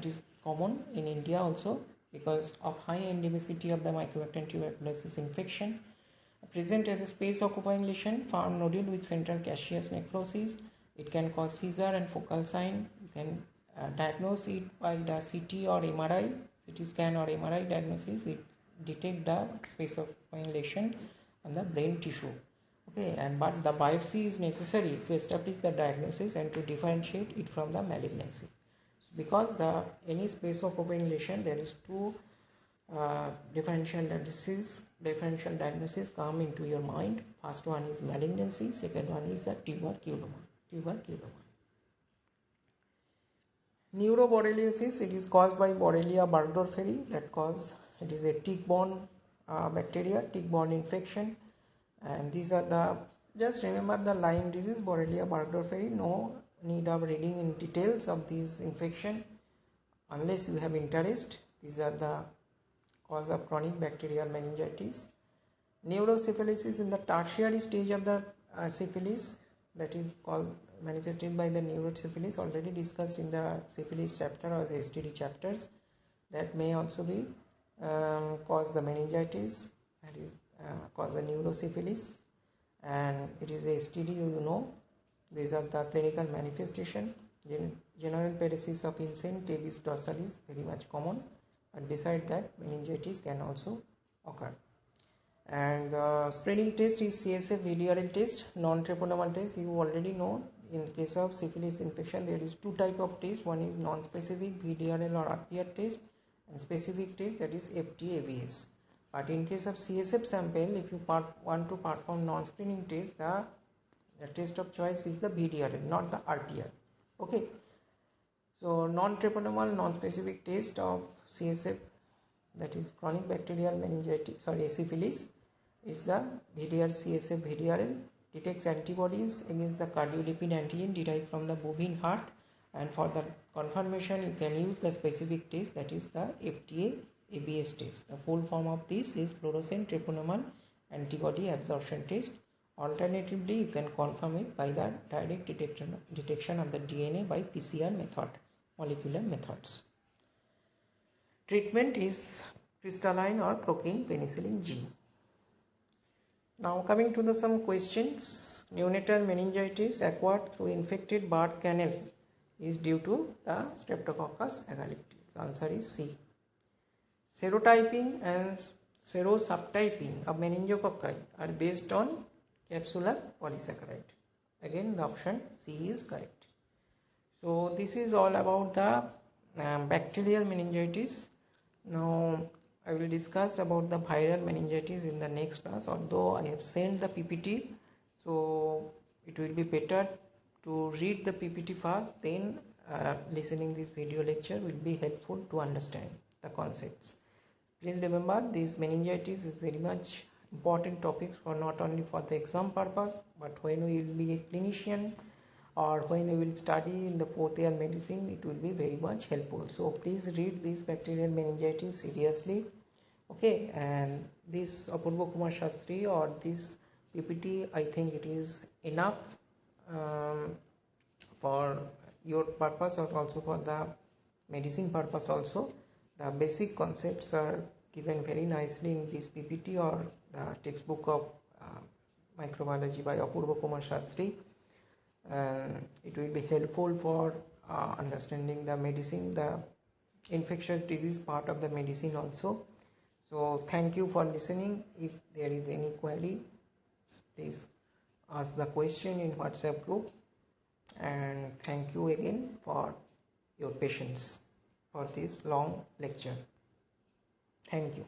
is common in India also because of high endemicity of the Mycobacterium tuberculosis infection. Present as a space occupying lesion, found nodule with central caseous necrosis. It can cause seizure and focal sign. You can diagnose it by the CT or MRI, CT scan or MRI diagnosis. It detect the space occupying lesion on the brain tissue. Okay, but the biopsy is necessary to establish the diagnosis and to differentiate it from the malignancy. So because any space occupying lesion, there is two differential diagnosis come into your mind. First one is malignancy, second one is the tuberculoma. Neuroborreliosis, it is caused by Borrelia burgdorferi, it is a tick-borne bacteria, tick-borne infection, and these are just remember the Lyme disease, Borrelia burgdorferi. No need of reading in details of this infection unless you have interest. These are the cause of chronic bacterial meningitis. Neurosyphilis is in the tertiary stage of the syphilis, that is called manifested by the neurosyphilis, already discussed in the syphilis chapter or the STD chapters. That may also be cause the meningitis, that is cause the neurosyphilis, and it is a STD, you know. These are the clinical manifestation. General paresis of insane, tabes dorsalis, very much common. And beside that, meningitis can also occur. And the screening test is CSF VDRL test, non-treponemal test. You already know in case of syphilis infection there is two type of test. One is non-specific VDRL or RPR test, and specific test, that is FT-ABS. But in case of CSF sample, if you want to perform non-screening test, the test of choice is the VDRL, not the RPR. Okay. So non-treponemal, non-specific test of CSF, that is chronic bacterial meningitis, syphilis, is the CSF VDRL, detects antibodies against the cardiolipin antigen derived from the bovine heart, and for the confirmation you can use the specific test, that is the FTA-ABS test. The full form of this is fluorescent treponemal antibody absorption test. Alternatively, you can confirm it by the direct detection of the DNA by PCR method, molecular methods. Treatment is crystalline or procaine penicillin G. Now coming to some questions. Neonatal meningitis acquired through infected birth canal is due to the Streptococcus agalactius. The answer is C. Serotyping and serosubtyping of meningococci are based on capsular polysaccharide. Again, the option C is correct. So this is all about the bacterial meningitis. Now I will discuss about the viral meningitis in the next class. Although I have sent the PPT, so it will be better to read the PPT first, then listening this video lecture will be helpful to understand the concepts. Please remember, this meningitis is very much important topics for not only for the exam purpose, but when we will be a clinician or when we will study in the 4th year medicine, it will be very much helpful. So please read this bacterial meningitis seriously. Okay, and this Apurva Kumar Shastri or this PPT, I think it is enough for your purpose or also for the medicine purpose also. The basic concepts are given very nicely in this PPT or the textbook of Microbiology by Apurva Kumar Shastri. It will be helpful for understanding the medicine, the infectious disease part of the medicine also. So thank you for listening. If there is any query, please ask the question in WhatsApp group, and thank you again for your patience for this long lecture. Thank you.